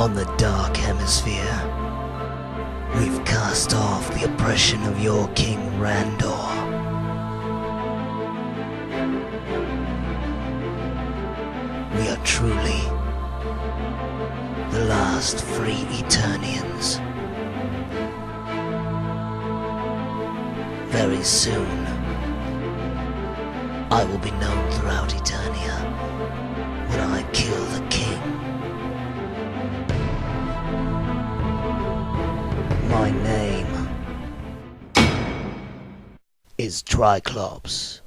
On the Dark Hemisphere, we've cast off the oppression of your King Randor. We are truly the last free Eternians. Very soon, I will be known throughout Eternia when I kill the king. My name is Tri-Klops.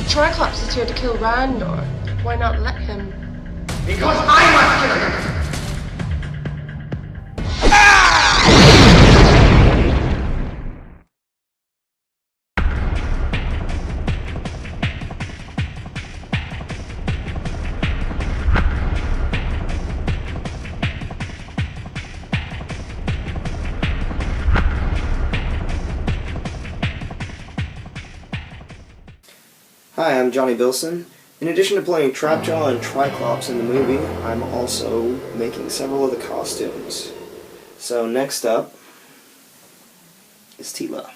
Tri-Klops is here to kill Randor. Why not let him? Because I must kill him! Hi, I'm Johnny Bilson. In addition to playing Trapjaw and Tri-Klops in the movie, I'm also making several of the costumes. So next up is Teela.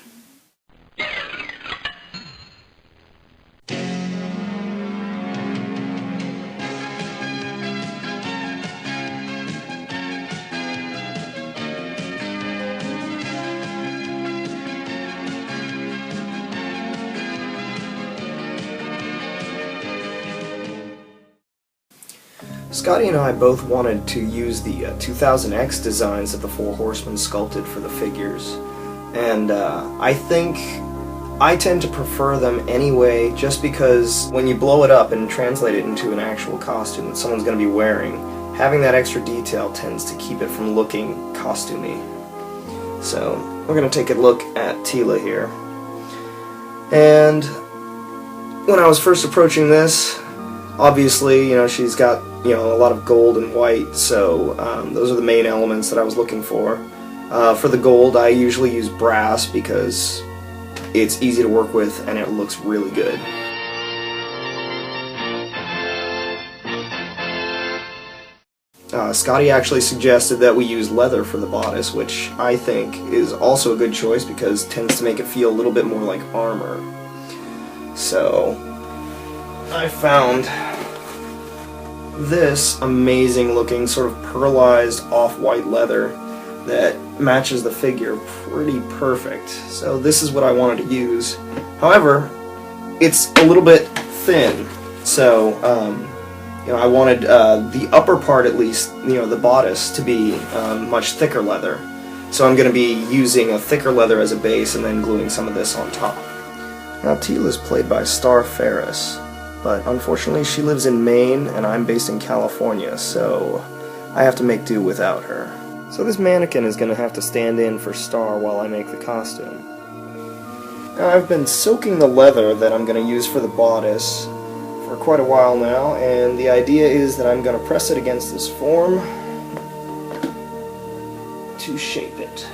Scotty and I both wanted to use the 2000X designs that the Four Horsemen sculpted for the figures, and I think I tend to prefer them anyway, just because when you blow it up and translate it into an actual costume that someone's going to be wearing, having that extra detail tends to keep it from looking costumey. So we're going to take a look at Teela here. And when I was first approaching this, obviously, she's got, a lot of gold and white, so those are the main elements that I was looking for. For the gold, I usually use brass because it's easy to work with and it looks really good. Scotty actually suggested that we use leather for the bodice, which I think is also a good choice because it tends to make it feel a little bit more like armor. So I found this amazing looking sort of pearlized off-white leather that matches the figure pretty perfect. So this is what I wanted to use. However, it's a little bit thin, so I wanted the upper part, at least, the bodice, to be much thicker leather. So I'm going to be using a thicker leather as a base and then gluing some of this on top. Now Teela is played by Star Ferris, but unfortunately she lives in Maine and I'm based in California, so I have to make do without her. So this mannequin is going to have to stand in for Star while I make the costume. Now I've been soaking the leather that I'm going to use for the bodice for quite a while now, and the idea is that I'm going to press it against this form to shape it.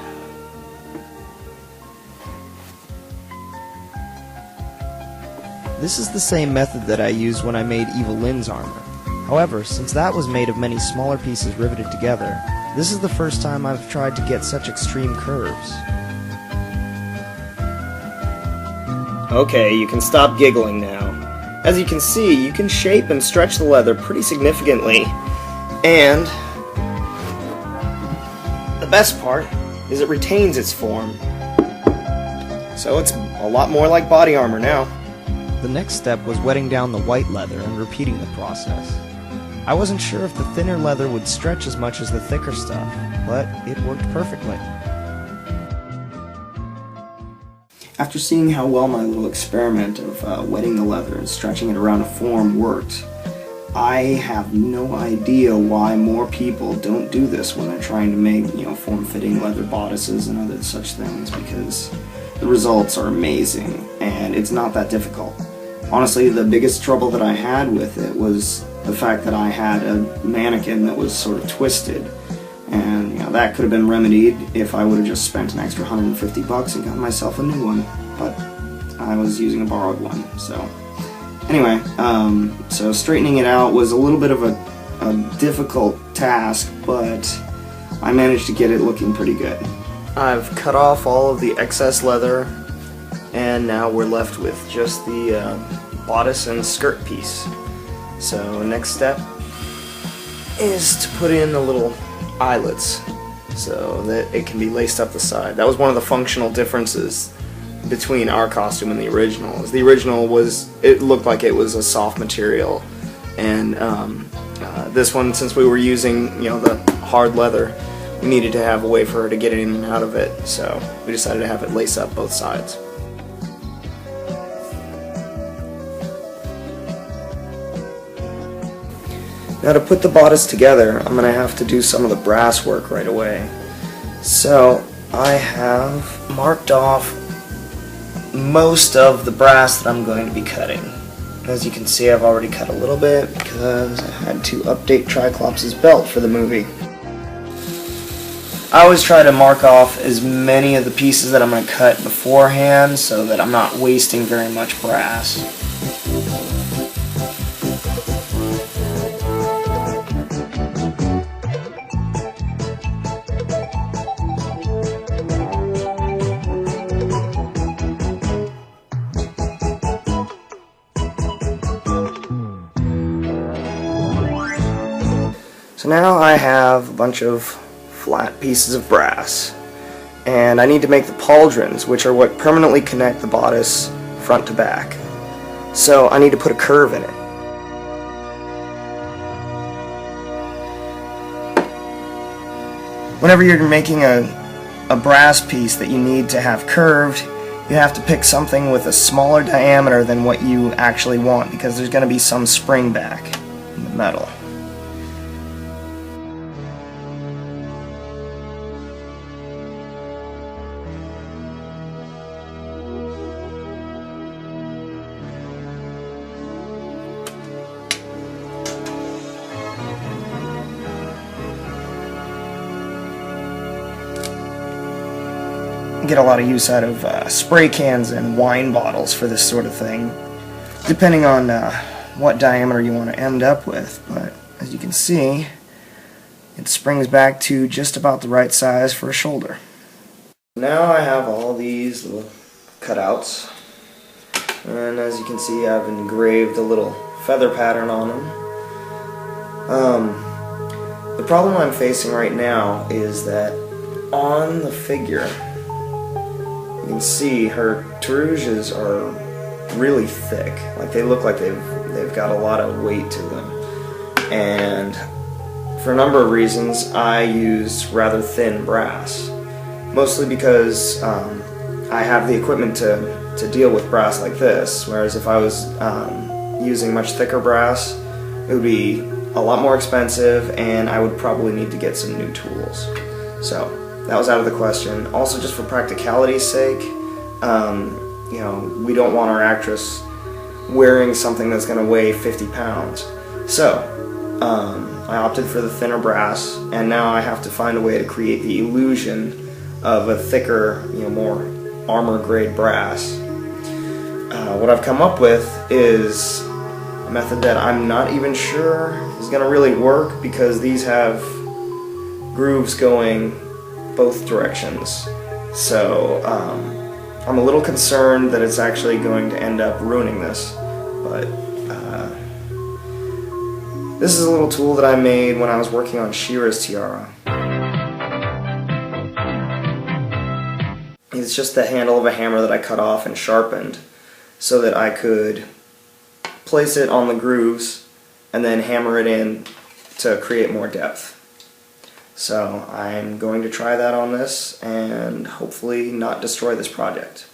This is the same method that I used when I made Evil Lynn's armor. However, since that was made of many smaller pieces riveted together, this is the first time I've tried to get such extreme curves. Okay, you can stop giggling now. As you can see, you can shape and stretch the leather pretty significantly, and the best part is it retains its form. So it's a lot more like body armor now. The next step was wetting down the white leather and repeating the process. I wasn't sure if the thinner leather would stretch as much as the thicker stuff, but it worked perfectly. After seeing how well my little experiment of wetting the leather and stretching it around a form worked, I have no idea why more people don't do this when they're trying to make, form-fitting leather bodices and other such things, because the results are amazing, and it's not that difficult. Honestly, the biggest trouble that I had with it was the fact that I had a mannequin that was sort of twisted, and that could have been remedied if I would have just spent an extra $150 and got myself a new one, but I was using a borrowed one. So anyway, so straightening it out was a little bit of a difficult task, but I managed to get it looking pretty good. I've cut off all of the excess leather, and now we're left with just the bodice and skirt piece. So next step is to put in the little eyelets so that it can be laced up the side. That was one of the functional differences between our costume and the original. The original it looked like it was a soft material, and this one, since we were using the hard leather, we needed to have a way for her to get in and out of it, so we decided to have it lace up both sides. Now to put the bodice together, I'm going to have to do some of the brass work right away. So I have marked off most of the brass that I'm going to be cutting. As you can see, I've already cut a little bit because I had to update Tri-Klops' belt for the movie. I always try to mark off as many of the pieces that I'm going to cut beforehand so that I'm not wasting very much brass. So now I have a bunch of flat pieces of brass, and I need to make the pauldrons, which are what permanently connect the bodice front to back. So I need to put a curve in it. Whenever you're making a brass piece that you need to have curved, you have to pick something with a smaller diameter than what you actually want, because there's going to be some spring back in the metal. Get a lot of use out of spray cans and wine bottles for this sort of thing, depending on what diameter you want to end up with. But as you can see, it springs back to just about the right size for a shoulder. Now I have all these little cutouts, and as you can see, I've engraved a little feather pattern on them. The problem I'm facing right now is that on the figure, you can see her teruges are really thick. Like, they look like they've got a lot of weight to them. And for a number of reasons, I use rather thin brass. Mostly because I have the equipment to deal with brass like this, whereas if I was using much thicker brass, it would be a lot more expensive, and I would probably need to get some new tools. So that was out of the question. Also, just for practicality's sake, we don't want our actress wearing something that's going to weigh 50 pounds. So I opted for the thinner brass, and now I have to find a way to create the illusion of a thicker, more armor-grade brass. What I've come up with is a method that I'm not even sure is going to really work, because these have grooves going both directions. So I'm a little concerned that it's actually going to end up ruining this, but this is a little tool that I made when I was working on She-Ra's tiara. It's just the handle of a hammer that I cut off and sharpened so that I could place it on the grooves and then hammer it in to create more depth. So I'm going to try that on this and hopefully not destroy this project.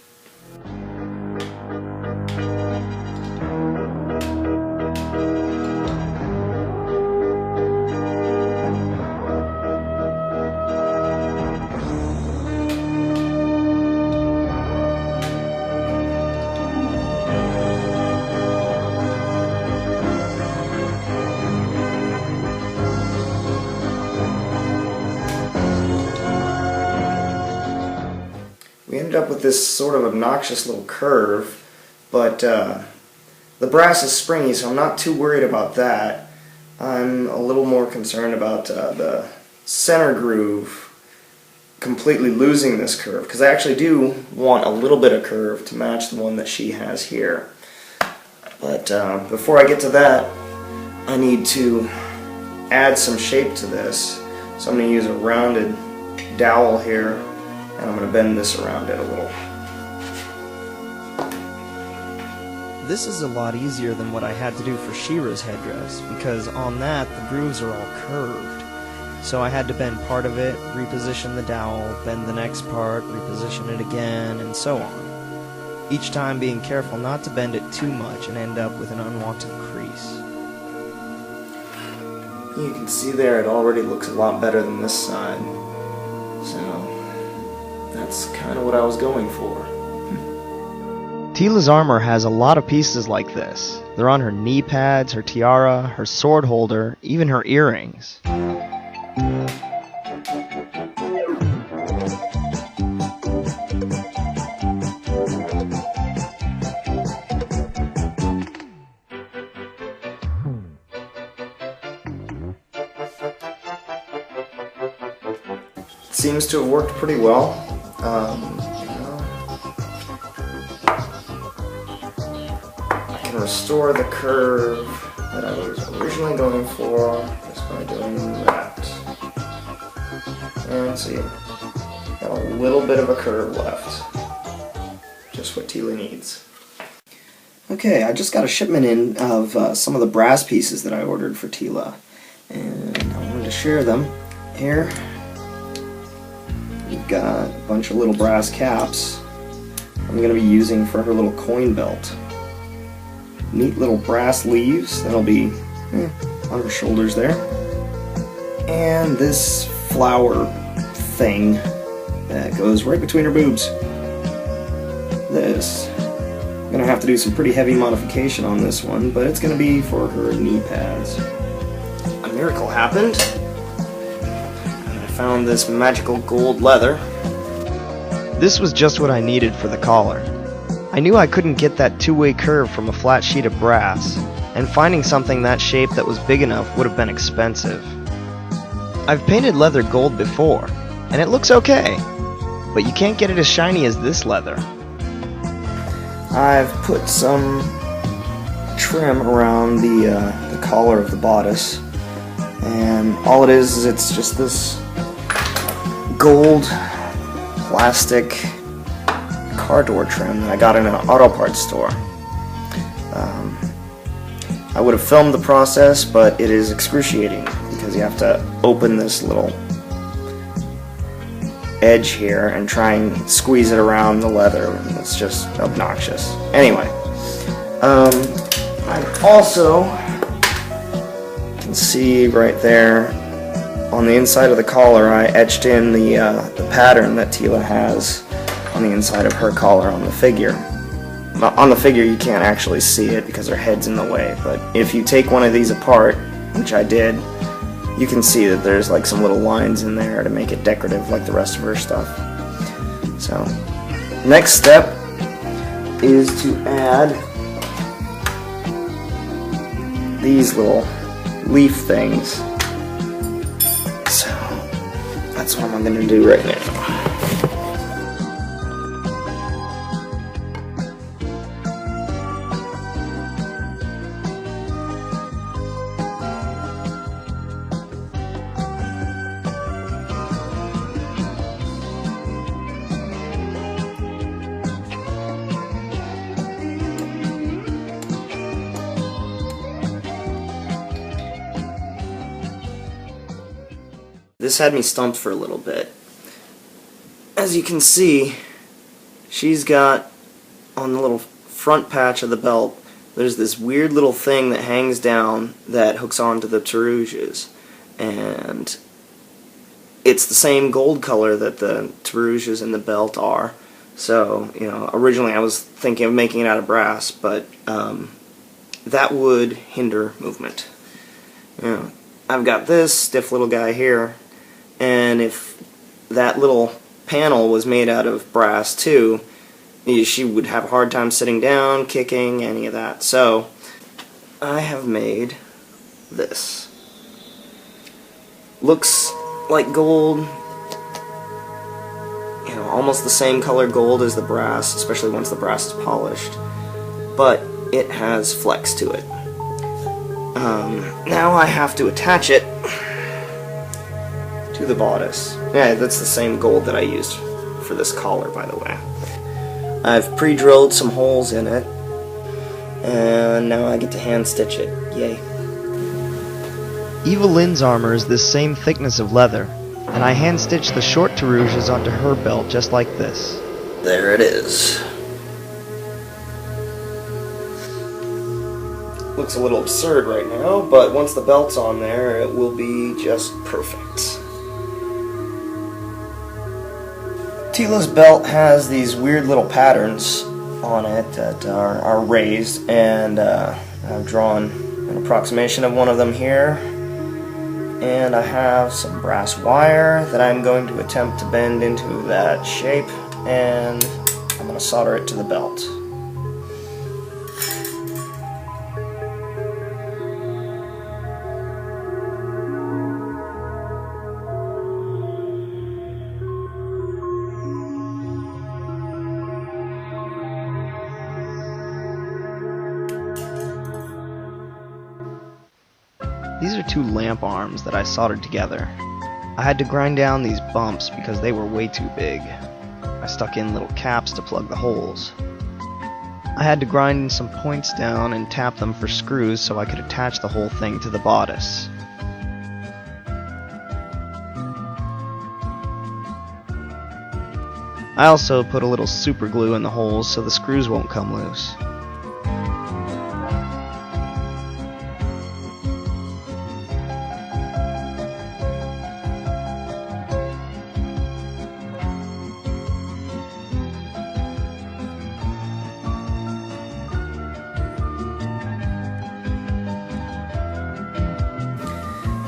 ended up with this sort of obnoxious little curve, but the brass is springy, so I'm not too worried about that. I'm a little more concerned about the center groove completely losing this curve, because I actually do want a little bit of curve to match the one that she has here. But before I get to that, I need to add some shape to this. So I'm going to use a rounded dowel here, and I'm going to bend this around it a little. This is a lot easier than what I had to do for She-Ra's headdress, because on that the grooves are all curved. So I had to bend part of it, reposition the dowel, bend the next part, reposition it again, and so on. Each time being careful not to bend it too much and end up with an unwanted crease. You can see there it already looks a lot better than this side. So that's kind of what I was going for. Teela's armor has a lot of pieces like this. They're on her knee pads, her tiara, her sword holder, even her earrings. Seems to have worked pretty well. I can restore the curve that I was originally going for just by doing that. And see, got a little bit of a curve left. Just what Teela needs. Okay, I just got a shipment in of some of the brass pieces that I ordered for Teela, and I wanted to share them here. We've got a bunch of little brass caps I'm going to be using for her little coin belt. Neat little brass leaves that'll be on her shoulders there. And this flower thing that goes right between her boobs. This. I'm going to have to do some pretty heavy modification on this one, but it's going to be for her knee pads. A miracle happened. Found this magical gold leather. This was just what I needed for the collar. I knew I couldn't get that two-way curve from a flat sheet of brass, and finding something that shape that was big enough would have been expensive. I've painted leather gold before, and it looks okay, but you can't get it as shiny as this leather. I've put some trim around the collar of the bodice, and all it is it's just this gold plastic car door trim that I got in an auto parts store. I would have filmed the process, but it is excruciating because you have to open this little edge here and try and squeeze it around the leather, and it's just obnoxious. Anyway, I also can see right there on the inside of the collar, I etched in the pattern that Teela has on the inside of her collar on the figure. On the figure you can't actually see it because her head's in the way, but if you take one of these apart, which I did, you can see that there's like some little lines in there to make it decorative like the rest of her stuff. So, next step is to add these little leaf things. So, that's what I'm going to do right now. This had me stumped for a little bit. As you can see, she's got on the little front patch of the belt, there's this weird little thing that hangs down that hooks onto the terouges, and it's the same gold color that the terouges in the belt are. So, you know, originally I was thinking of making it out of brass, but that would hinder movement. You know, I've got this stiff little guy here, and if that little panel was made out of brass too, she would have a hard time sitting down, kicking, any of that. So I have made this. Looks like gold, you know, almost the same color gold as the brass, especially once the brass is polished, but it has flex to it. Now I have to attach it to the bodice. Yeah, that's the same gold that I used for this collar, by the way. I've pre-drilled some holes in it, and now I get to hand stitch it. Yay. Evelyn's armor is this same thickness of leather, and I hand stitched the short teruges onto her belt just like this. There it is. Looks a little absurd right now, but once the belt's on there, it will be just perfect. Teela's belt has these weird little patterns on it that are raised, and I've drawn an approximation of one of them here. And I have some brass wire that I'm going to attempt to bend into that shape, and I'm going to solder it to the belt. These are two lamp arms that I soldered together. I had to grind down these bumps because they were way too big. I stuck in little caps to plug the holes. I had to grind some points down and tap them for screws so I could attach the whole thing to the bodice. I also put a little super glue in the holes so the screws won't come loose.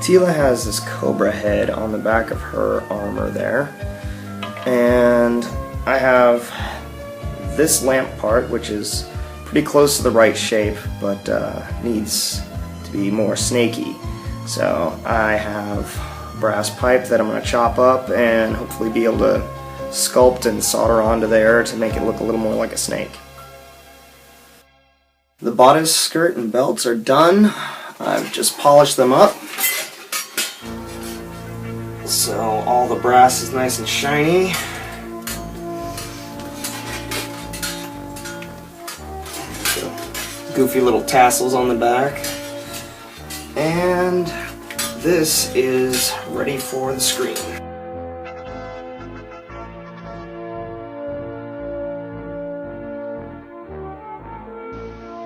Teela has this cobra head on the back of her armor there, and I have this lamp part, which is pretty close to the right shape, but needs to be more snaky. So I have brass pipe that I'm going to chop up and hopefully be able to sculpt and solder onto there to make it look a little more like a snake. The bodice, skirt, and belts are done. I've just polished them up, so all the brass is nice and shiny. Goofy little tassels on the back, and this is ready for the screen.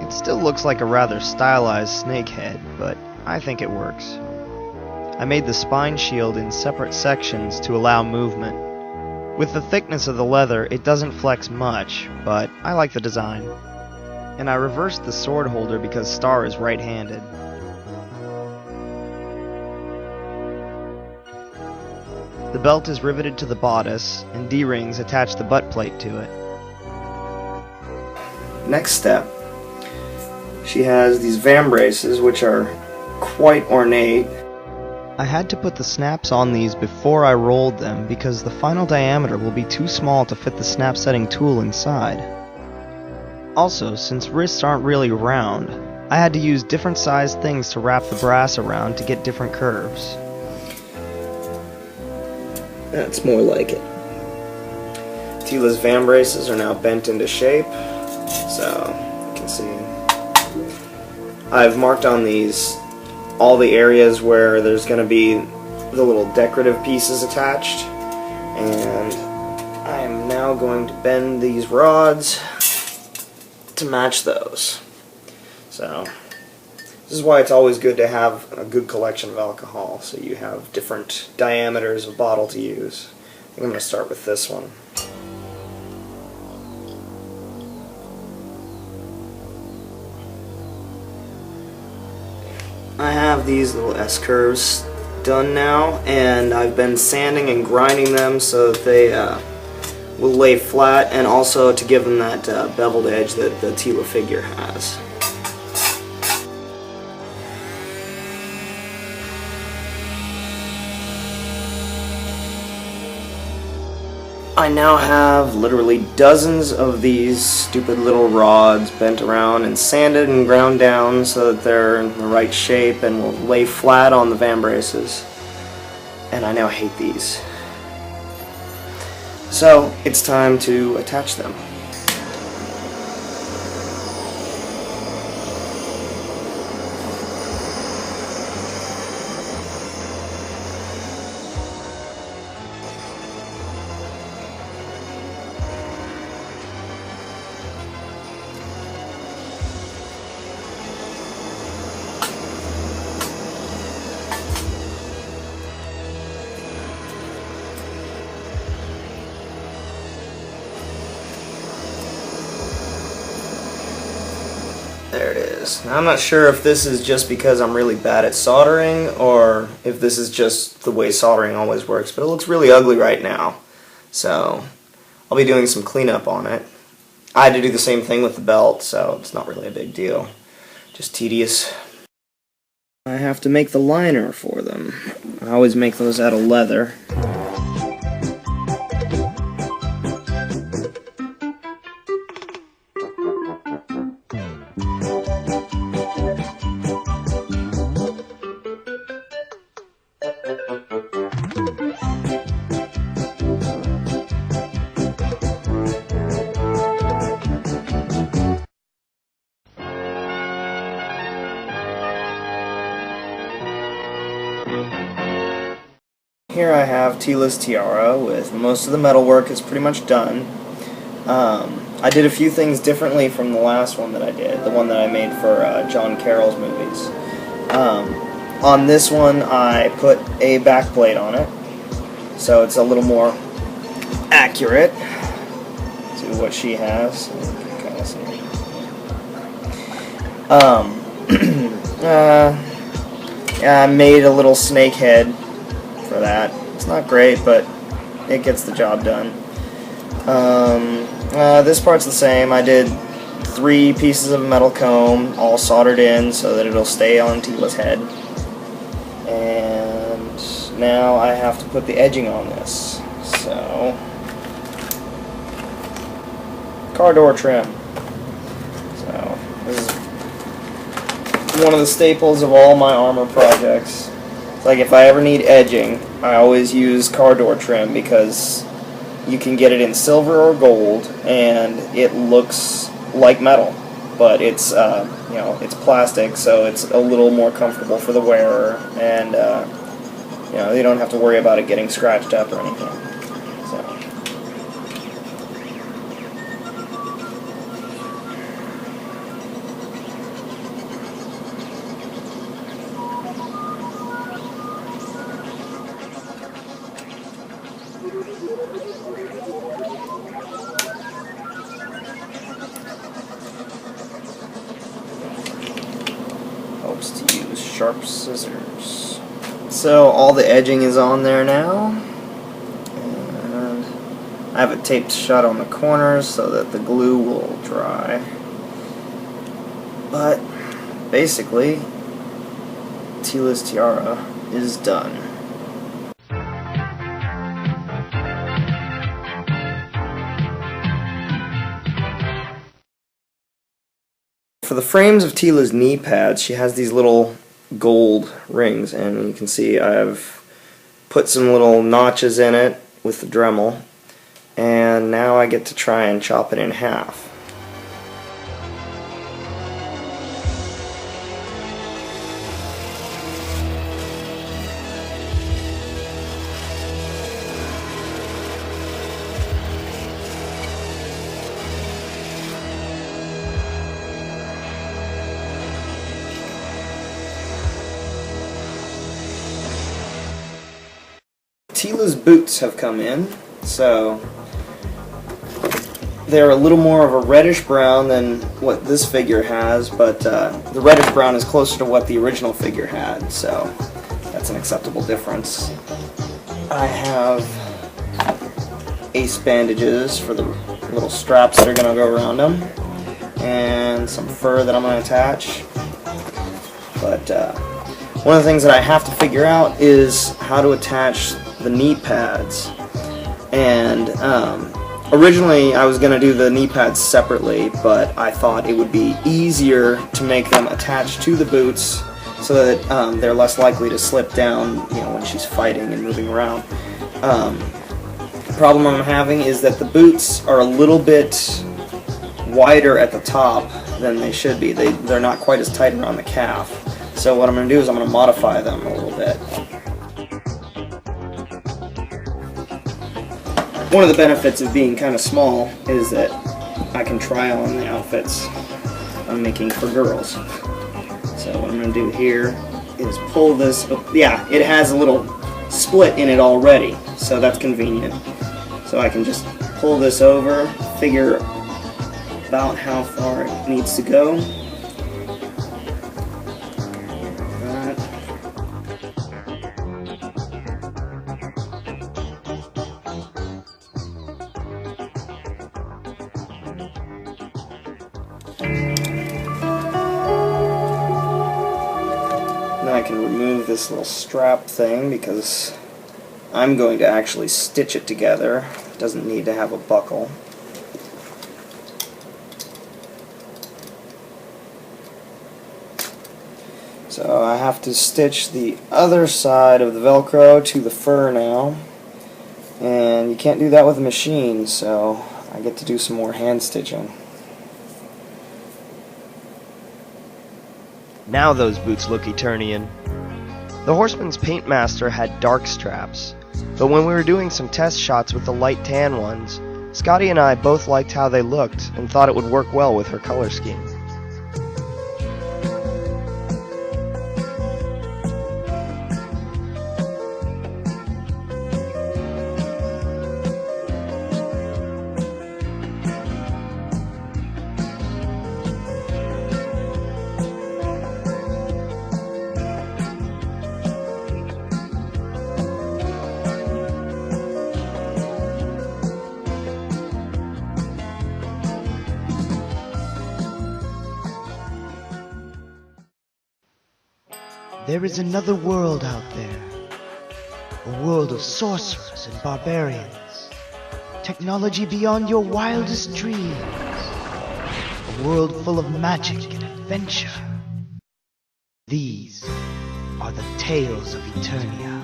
It still looks like a rather stylized snake head, but I think it works. I made the spine shield in separate sections to allow movement. With the thickness of the leather, it doesn't flex much, but I like the design. And I reversed the sword holder because Star is right-handed. The belt is riveted to the bodice, and D-rings attach the butt plate to it. Next step, she has these vambraces, which are quite ornate. I had to put the snaps on these before I rolled them because the final diameter will be too small to fit the snap setting tool inside. Also, since wrists aren't really round, I had to use different sized things to wrap the brass around to get different curves. That's more like it. Teela's vambraces are now bent into shape, so you can see. I've marked on these all the areas where there's going to be the little decorative pieces attached, and I'm now going to bend these rods to match those. So this is why it's always good to have a good collection of alcohol, so you have different diameters of bottle to use. I think I'm going to start with this one. I have these little S-curves done now, and I've been sanding and grinding them so that they will lay flat, and also to give them that beveled edge that the Teela figure has. I now have literally dozens of these stupid little rods bent around and sanded and ground down so that they're in the right shape and will lay flat on the vambraces. And I now hate these. So it's time to attach them. There it is. Now, I'm not sure if this is just because I'm really bad at soldering or if this is just the way soldering always works, but it looks really ugly right now. So I'll be doing some cleanup on it. I had to do the same thing with the belt, so it's not really a big deal. Just tedious. I have to make the liner for them. I always make those out of leather. Here I have Teela's tiara with most of the metalwork is pretty much done. I did a few things differently from the last one that I did, the one that I made for John Carroll's movies. On this one I put a backplate on it, so it's a little more accurate to what she has. Kind of yeah, I made a little snake head for that. It's not great, but it gets the job done. This part's the same. I did 3 pieces of metal comb, all soldered in so that it'll stay on Teela's head. And now I have to put the edging on this. So, car door trim. So, this is one of the staples of all my armor projects. Like, if I ever need edging, I always use car door trim because you can get it in silver or gold, and it looks like metal, but it's you know, it's plastic, so it's a little more comfortable for the wearer, and you know, you don't have to worry about it getting scratched up or anything. So. Helps to use sharp scissors. So all the edging is on there now, and I have it taped shut on the corners so that the glue will dry. But basically, Teela's tiara is done. For the frames of Teela's knee pads, she has these little gold rings, and you can see I've put some little notches in it with the Dremel, and now I get to try and chop it in half. Teela's boots have come in, so they're a little more of a reddish brown than what this figure has, but the reddish brown is closer to what the original figure had, so that's an acceptable difference. I have ace bandages for the little straps that are going to go around them, and some fur that I'm going to attach. But one of the things that I have to figure out is how to attach the knee pads. And originally I was going to do the knee pads separately, but I thought it would be easier to make them attached to the boots so that they're less likely to slip down, you know, when she's fighting and moving around. The problem I'm having is that the boots are a little bit wider at the top than they should be. They're not quite as tight around the calf. So what I'm going to do is I'm going to modify them a little bit. One of the benefits of being kind of small is that I can try on the outfits I'm making for girls. So what I'm going to do here is pull this. Yeah, it has a little split in it already, so that's convenient. So I can just pull this over, figure about how far it needs to go. Now I can remove this little strap thing because I'm going to actually stitch it together. It doesn't need to have a buckle. So I have to stitch the other side of the Velcro to the fur now. And you can't do that with a machine, so I get to do some more hand stitching. Now those boots look Eternian. The Horseman's paint master had dark straps, but when we were doing some test shots with the light tan ones, Scotty and I both liked how they looked and thought it would work well with her color scheme. There is another world out there, a world of sorcerers and barbarians, technology beyond your wildest dreams, a world full of magic and adventure. These are the tales of Eternia.